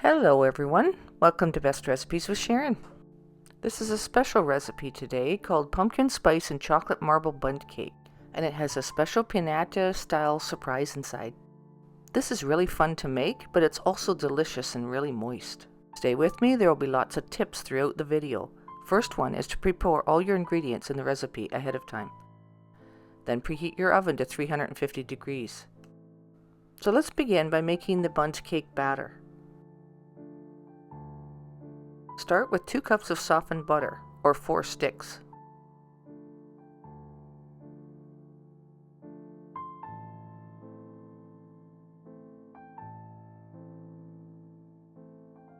Hello everyone, welcome to Best Recipes with Sharon. This is a special recipe today called Pumpkin Spice and Chocolate Marble Bundt Cake, and it has a special piñata style surprise inside. This is really fun to make, but it's also delicious and really moist. Stay with me, there will be lots of tips throughout the video. First one is to pre-pour all your ingredients in the recipe ahead of time. Then preheat your oven to 350 degrees. So let's begin by making the bundt cake batter. Start with 2 cups of softened butter, or 4 sticks.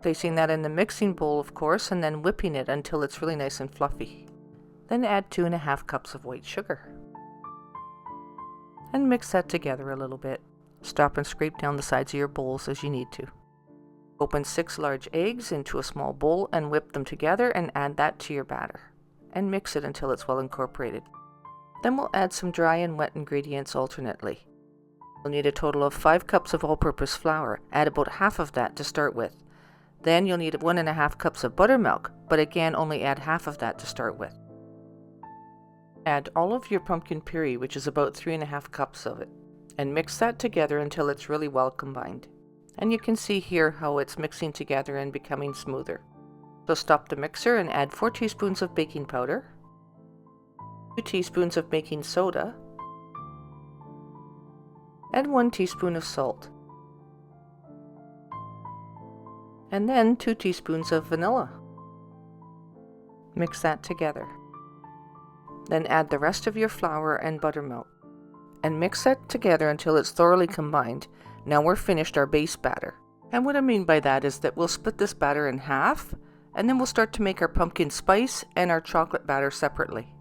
Placing that in the mixing bowl, of course, and then whipping it until it's really nice and fluffy. Then add 2½ cups of white sugar. And mix that together a little bit. Stop and scrape down the sides of your bowls as you need to. Open 6 large eggs into a small bowl and whip them together and add that to your batter. And mix it until it's well incorporated. Then we'll add some dry and wet ingredients alternately. You'll need a total of 5 cups of all-purpose flour. Add about half of that to start with. Then you'll need 1½ cups of buttermilk, but again only add half of that to start with. Add all of your pumpkin puree, which is about 3½ cups of it, and mix that together until it's really well combined. And you can see here how it's mixing together and becoming smoother. So stop the mixer and add 4 teaspoons of baking powder, 2 teaspoons of baking soda, and 1 teaspoon of salt. And then 2 teaspoons of vanilla. Mix that together. Then add the rest of your flour and buttermilk. And mix that together until it's thoroughly combined. Now we're finished our base batter. And what I mean by that is that we'll split this batter in half, and then we'll start to make our pumpkin spice and our chocolate batter separately.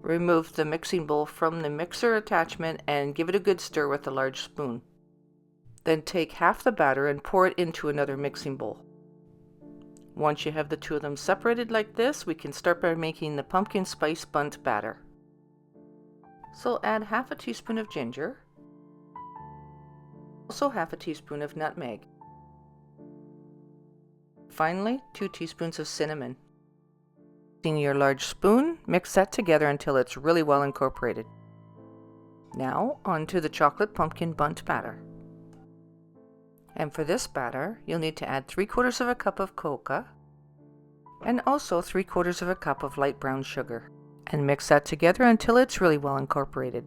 Remove the mixing bowl from the mixer attachment and give it a good stir with a large spoon. Then take half the batter and pour it into another mixing bowl. Once you have the two of them separated like this, we can start by making the pumpkin spice bundt batter. So add half a teaspoon of ginger, also half a teaspoon of nutmeg. Finally, 2 teaspoons of cinnamon. Using your large spoon, mix that together until it's really well incorporated. Now, onto the chocolate pumpkin bundt batter. And for this batter, you'll need to add 3/4 of a cup of cocoa and also 3/4 of a cup of light brown sugar. And mix that together until it's really well incorporated.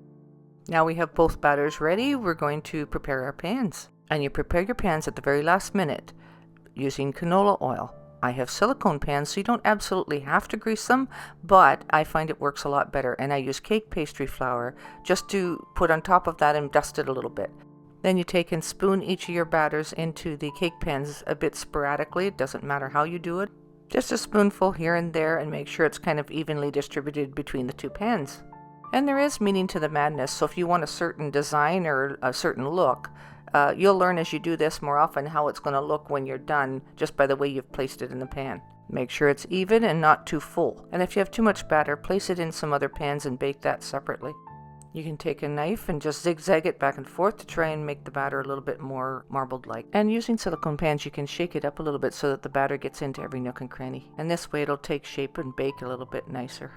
Now we have both batters ready, we're going to prepare our pans. And you prepare your pans at the very last minute using canola oil. I have silicone pans, so you don't absolutely have to grease them, but I find it works a lot better, and I use cake pastry flour just to put on top of that and dust it a little bit. Then you take and spoon each of your batters into the cake pans a bit sporadically. It doesn't matter how you do it. Just a spoonful here and there, and make sure it's kind of evenly distributed between the 2 pans. And there is meaning to the madness, so if you want a certain design or a certain look, you'll learn as you do this more often how it's going to look when you're done just by the way you've placed it in the pan. Make sure it's even and not too full. And if you have too much batter, place it in some other pans and bake that separately. You can take a knife and just zigzag it back and forth to try and make the batter a little bit more marbled-like. And using silicone pans, you can shake it up a little bit so that the batter gets into every nook and cranny. And this way it'll take shape and bake a little bit nicer.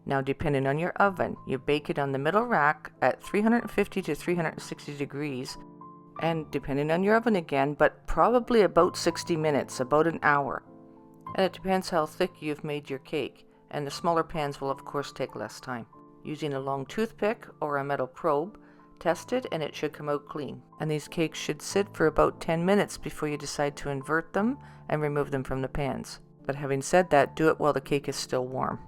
Now, depending on your oven, you bake it on the middle rack at 350 to 360 degrees, and depending on your oven again, but probably about 60 minutes, about an hour. And it depends how thick you've made your cake, and the smaller pans will of course take less time. Using a long toothpick or a metal probe, test it and it should come out clean. And these cakes should sit for about 10 minutes before you decide to invert them and remove them from the pans. But having said that, do it while the cake is still warm.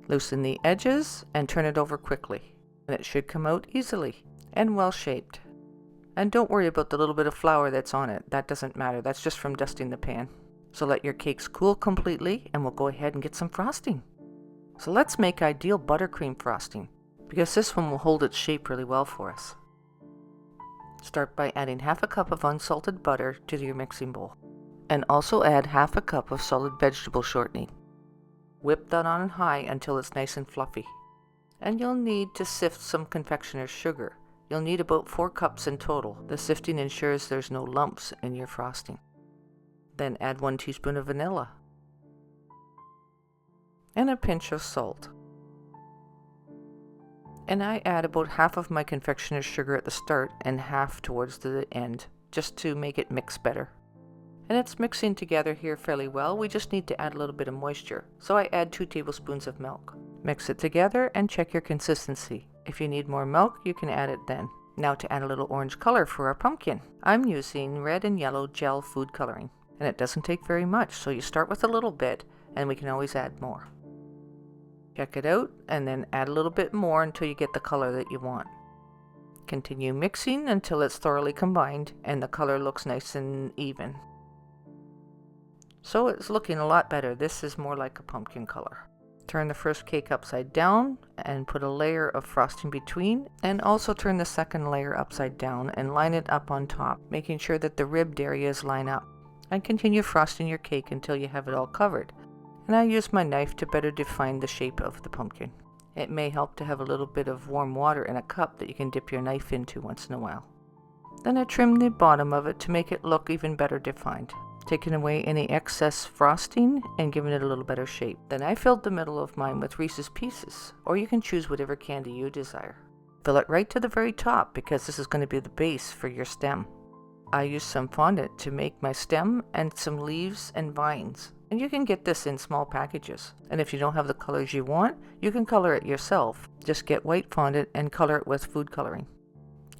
Loosen the edges and turn it over quickly, and it should come out easily and well shaped. And don't worry about the little bit of flour that's on it. That doesn't matter. That's just from dusting the pan. So let your cakes cool completely, and we'll go ahead and get some frosting. So let's make ideal buttercream frosting, because this one will hold its shape really well for us. Start by adding half a cup of unsalted butter to your mixing bowl, and also add half a cup of solid vegetable shortening. Whip that on high until it's nice and fluffy. And you'll need to sift some confectioner's sugar. You'll need about 4 cups in total. The sifting ensures there's no lumps in your frosting. Then add 1 teaspoon of vanilla and a pinch of salt. And I add about half of my confectioner's sugar at the start and half towards the end, just to make it mix better. And it's mixing together here fairly well. We just need to add a little bit of moisture. So I add 2 tablespoons of milk. Mix it together and check your consistency. If you need more milk, you can add it then. Now to add a little orange color for our pumpkin. I'm using red and yellow gel food coloring. And it doesn't take very much, so you start with a little bit and we can always add more. Check it out and then add a little bit more until you get the color that you want. Continue mixing until it's thoroughly combined and the color looks nice and even. So it's looking a lot better. This is more like a pumpkin color. Turn the first cake upside down and put a layer of frosting between, and also turn the second layer upside down and line it up on top, making sure that the ribbed areas line up. And continue frosting your cake until you have it all covered. And I use my knife to better define the shape of the pumpkin. It may help to have a little bit of warm water in a cup that you can dip your knife into once in a while. Then I trim the bottom of it to make it look even better defined, taking away any excess frosting and giving it a little better shape. Then I filled the middle of mine with Reese's Pieces, or you can choose whatever candy you desire. Fill it right to the very top because this is going to be the base for your stem. I used some fondant to make my stem and some leaves and vines. And you can get this in small packages. And if you don't have the colors you want, you can color it yourself. Just get white fondant and color it with food coloring.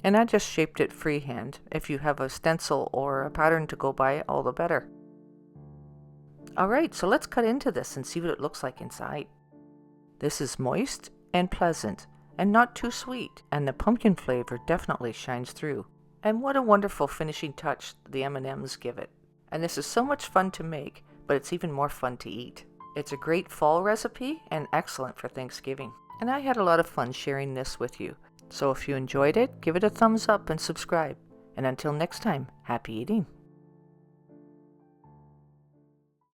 And I just shaped it freehand. If you have a stencil or a pattern to go by, all the better. Alright, so let's cut into this and see what it looks like inside. This is moist and pleasant and not too sweet, and the pumpkin flavor definitely shines through. And what a wonderful finishing touch the M&Ms give it. And this is so much fun to make, but it's even more fun to eat. It's a great fall recipe and excellent for Thanksgiving. And I had a lot of fun sharing this with you. So if you enjoyed it, give it a thumbs up and subscribe. And until next time, happy eating.